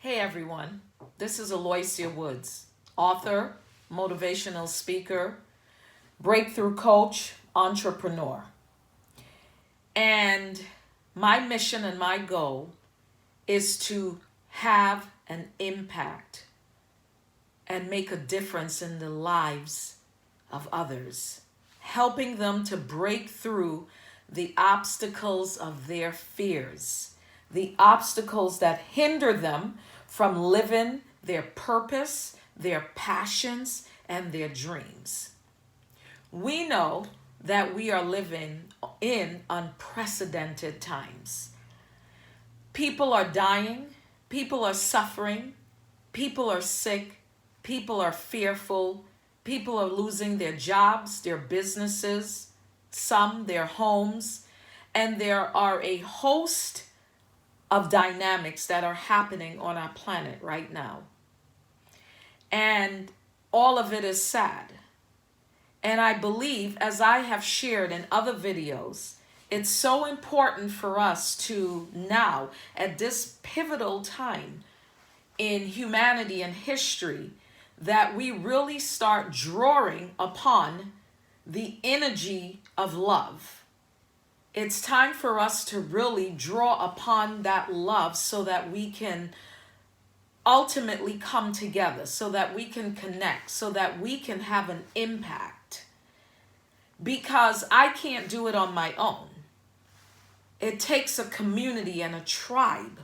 Hey everyone, this is Aloysia Woods, author, motivational speaker, breakthrough coach, entrepreneur. And my mission and my goal is to have an impact and make a difference in the lives of others, helping them to break through the obstacles of their fears, the obstacles that hinder them from living their purpose, their passions, and their dreams. We know that we are living in unprecedented times. People are dying, people are suffering, people are sick, people are fearful, people are losing their jobs, their businesses, some their homes, and there are a host of dynamics that are happening on our planet right now. And all of it is sad. And I believe, as I have shared in other videos, it's so important for us to now, at this pivotal time in humanity and history, that we really start drawing upon the energy of love. It's time for us to really draw upon that love so that we can ultimately come together, so that we can connect, so that we can have an impact. Because I can't do it on my own. It takes a community and a tribe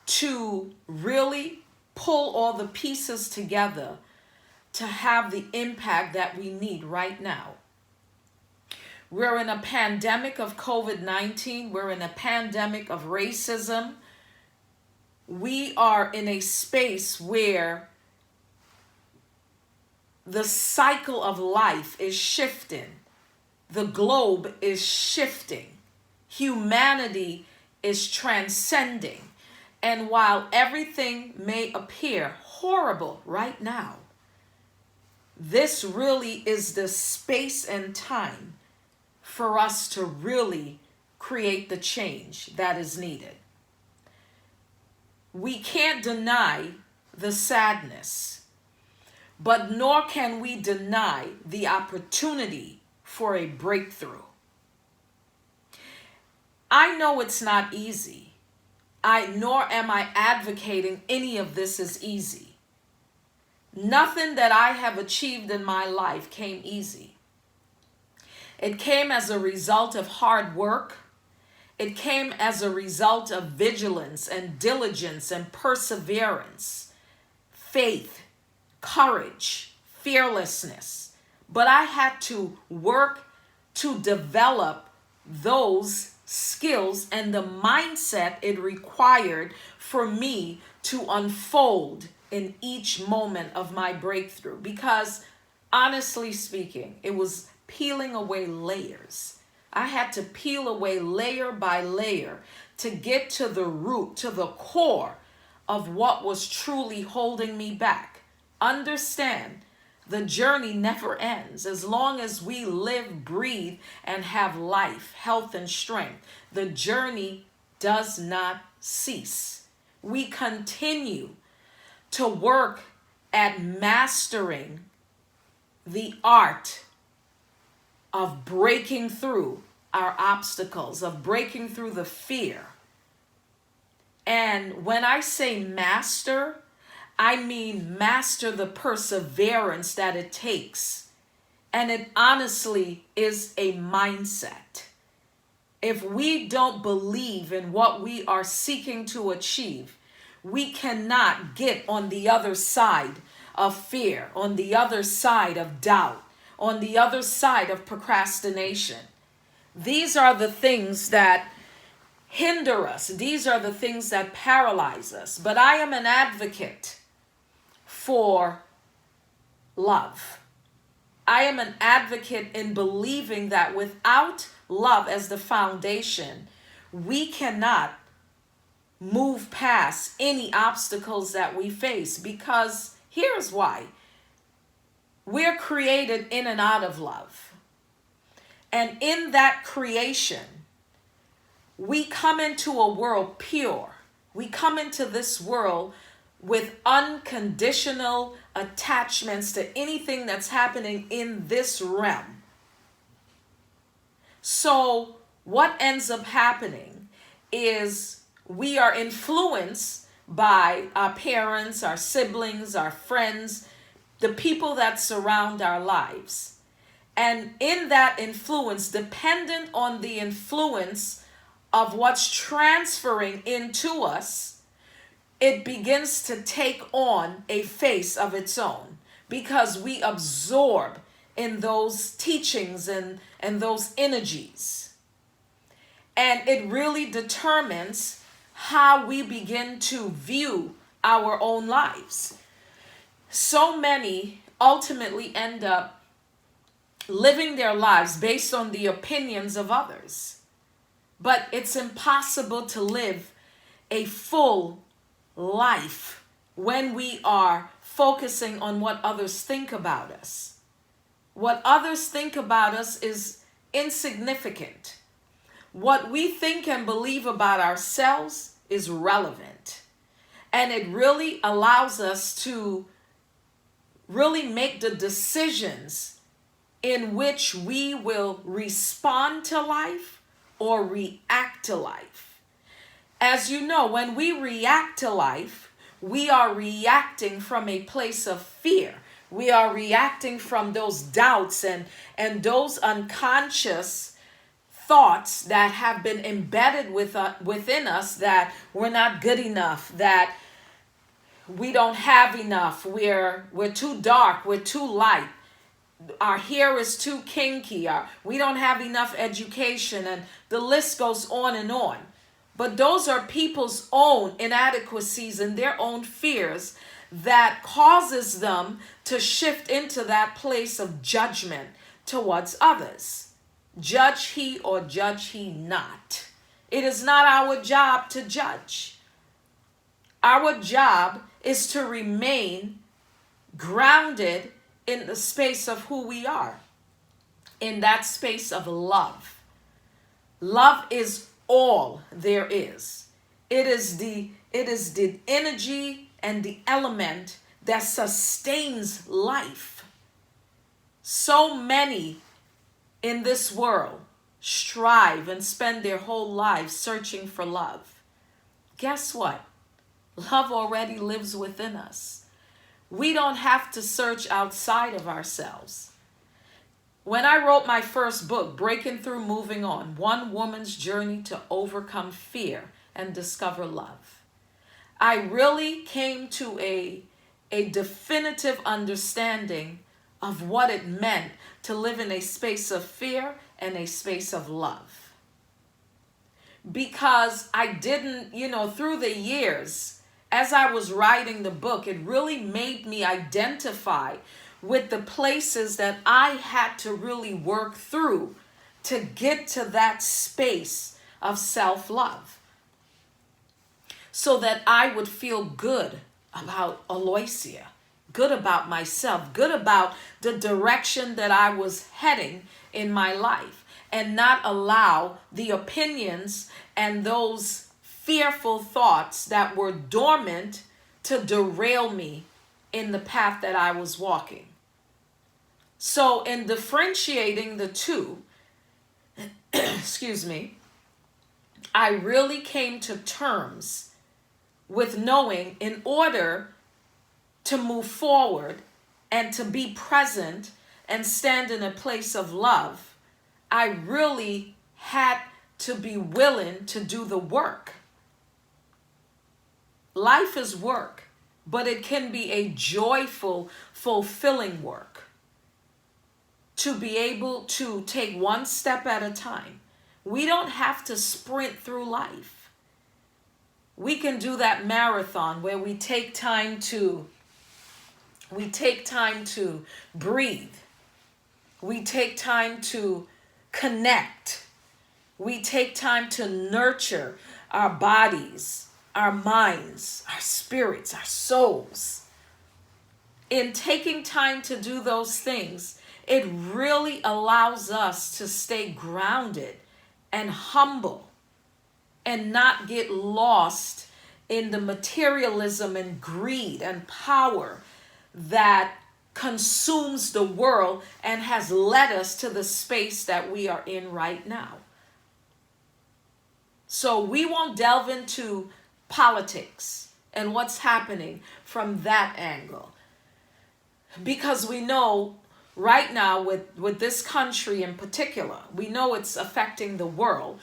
to really pull all the pieces together to have the impact that we need right now. We're in a pandemic of COVID-19. We're in a pandemic of racism. We are in a space where the cycle of life is shifting. The globe is shifting. Humanity is transcending. And while everything may appear horrible right now, this really is the space and time for us to really create the change that is needed. We can't deny the sadness, but nor can we deny the opportunity for a breakthrough. I know it's not easy. Nor am I advocating any of this is easy. Nothing that I have achieved in my life came easy. It came as a result of hard work. It came as a result of vigilance and diligence and perseverance, faith, courage, fearlessness. But I had to work to develop those skills and the mindset it required for me to unfold in each moment of my breakthrough. Because honestly speaking, it was peeling away layers. I had to peel away layer by layer to get to the root, to the core of what was truly holding me back. Understand, the journey never ends. As long as we live, breathe, and have life, health, and strength, the journey does not cease. We continue to work at mastering the art of breaking through our obstacles, of breaking through the fear. And when I say master, I mean master the perseverance that it takes. And it honestly is a mindset. If we don't believe in what we are seeking to achieve, we cannot get on the other side of fear, on the other side of doubt, on the other side of procrastination. These are the things that hinder us. These are the things that paralyze us. But I am an advocate for love. I am an advocate in believing that without love as the foundation, we cannot move past any obstacles that we face. Because here's why. We're created in and out of love. And in that creation, we come into a world pure, We come into this world with unconditional attachments to anything that's happening in this realm. So what ends up happening is we are influenced by our parents, our siblings, our friends, the people that surround our lives. And in that influence, dependent on the influence of what's transferring into us, it begins to take on a face of its own because we absorb in those teachings and those energies. And it really determines how we begin to view our own lives. So many ultimately end up living their lives based on the opinions of others. But it's impossible to live a full life when we are focusing on what others think about us. What others think about us is insignificant. What we think and believe about ourselves is relevant. And it really allows us to really make the decisions in which we will respond to life or react to life. As you know, when we react to life, we are reacting from a place of fear. We are reacting from those doubts and those unconscious thoughts that have been embedded within us, that we're not good enough, that we don't have enough, we're too dark, we're too light, our hair is too kinky, we don't have enough education, and the list goes on and on. But those are people's own inadequacies and their own fears that causes them to shift into that place of judgment towards others. Judge he or judge he not. It is not our job to judge. Our job is to remain grounded in the space of who we are, in that space of love. Love is all there is. It is the energy and the element that sustains life. So many in this world strive and spend their whole lives searching for love. Guess what? Love already lives within us. We don't have to search outside of ourselves. When I wrote my first book, Breaking Through, Moving On, One Woman's Journey to Overcome Fear and Discover Love, I really came to a definitive understanding of what it meant to live in a space of fear and a space of love. Because I didn't, through the years, as I was writing the book, it really made me identify with the places that I had to really work through to get to that space of self-love, so that I would feel good about Aloysia, good about myself, good about the direction that I was heading in my life, and not allow the opinions and those fearful thoughts that were dormant to derail me in the path that I was walking. So in differentiating the two, excuse me, I really came to terms with knowing, in order to move forward and to be present and stand in a place of love, I really had to be willing to do the work. Life is work, but it can be a joyful, fulfilling work. To be able to take one step at a time. We don't have to sprint through life. We can do that marathon where we take time to breathe. We take time to connect. We take time to nurture our bodies, our minds, our spirits, our souls. In taking time to do those things, it really allows us to stay grounded and humble and not get lost in the materialism and greed and power that consumes the world and has led us to the space that we are in right now. So we won't delve into politics and what's happening from that angle, because we know right now with this country in particular, we know it's affecting the world,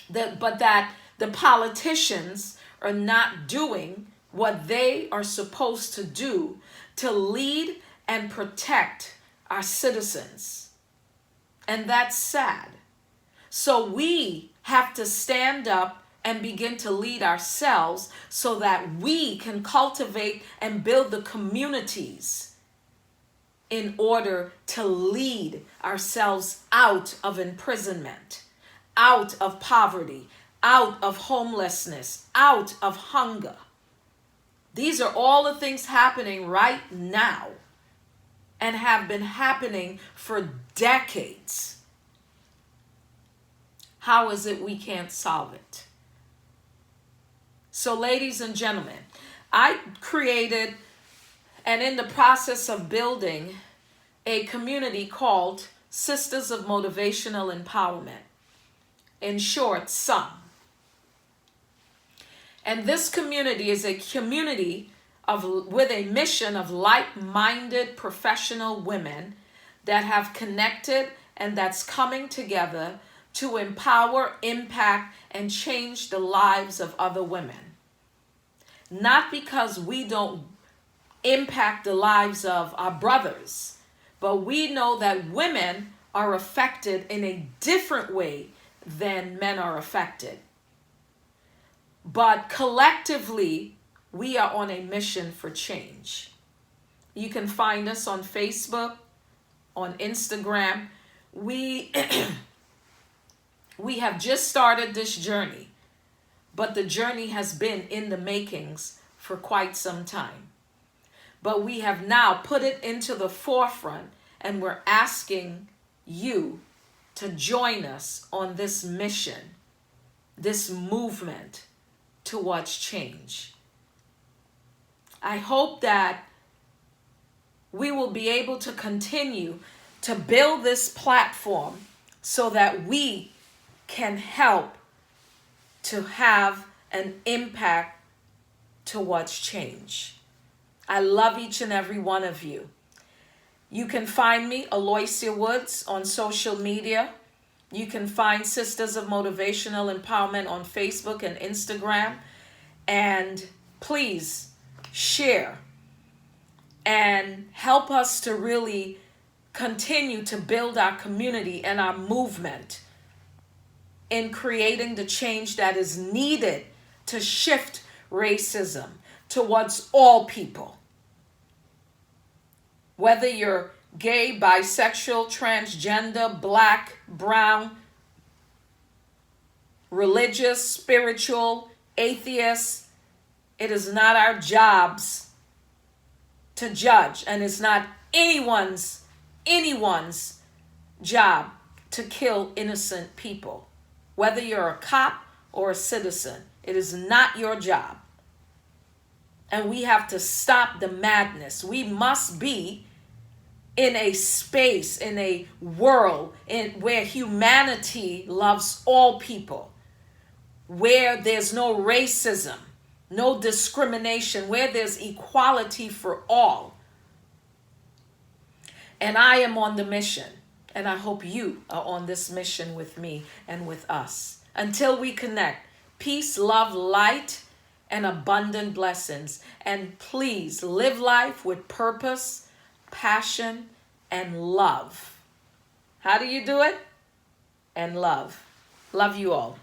but that the politicians are not doing what they are supposed to do to lead and protect our citizens. And that's sad. So we have to stand up and begin to lead ourselves so that we can cultivate and build the communities in order to lead ourselves out of imprisonment, out of poverty, out of homelessness, out of hunger. These are all the things happening right now and have been happening for decades. How is it we can't solve it? So, ladies and gentlemen, I created and in the process of building a community called Sisters of Motivational Empowerment. In short, SUM. And this community is a community with a mission of like-minded professional women that have connected and that's coming together to empower, impact, and change the lives of other women. Not because we don't impact the lives of our brothers, but we know that women are affected in a different way than men are affected. But collectively, we are on a mission for change. You can find us on Facebook, on Instagram. We have just started this journey, but the journey has been in the makings for quite some time. But we have now put it into the forefront, and we're asking you to join us on this mission, this movement towards change. I hope that we will be able to continue to build this platform so that we can help to have an impact towards change. I love each and every one of you. You can find me, Aloysia Woods, on social media. You can find Sisters of Motivational Empowerment on Facebook and Instagram. And please share and help us to really continue to build our community and our movement in creating the change that is needed to shift racism towards all people. Whether you're gay, bisexual, transgender, black, brown, religious, spiritual, atheist, it is not our jobs to judge, and it's not anyone's job to kill innocent people. Whether you're a cop or a citizen, it is not your job. And we have to stop the madness. We must be in a space, in a world where humanity loves all people, where there's no racism, no discrimination, where there's equality for all. And I am on the mission, and I hope you are on this mission with me and with us. Until we connect, peace, love, light, and abundant blessings. And please live life with purpose, passion, and love. How do you do it? And love. Love you all.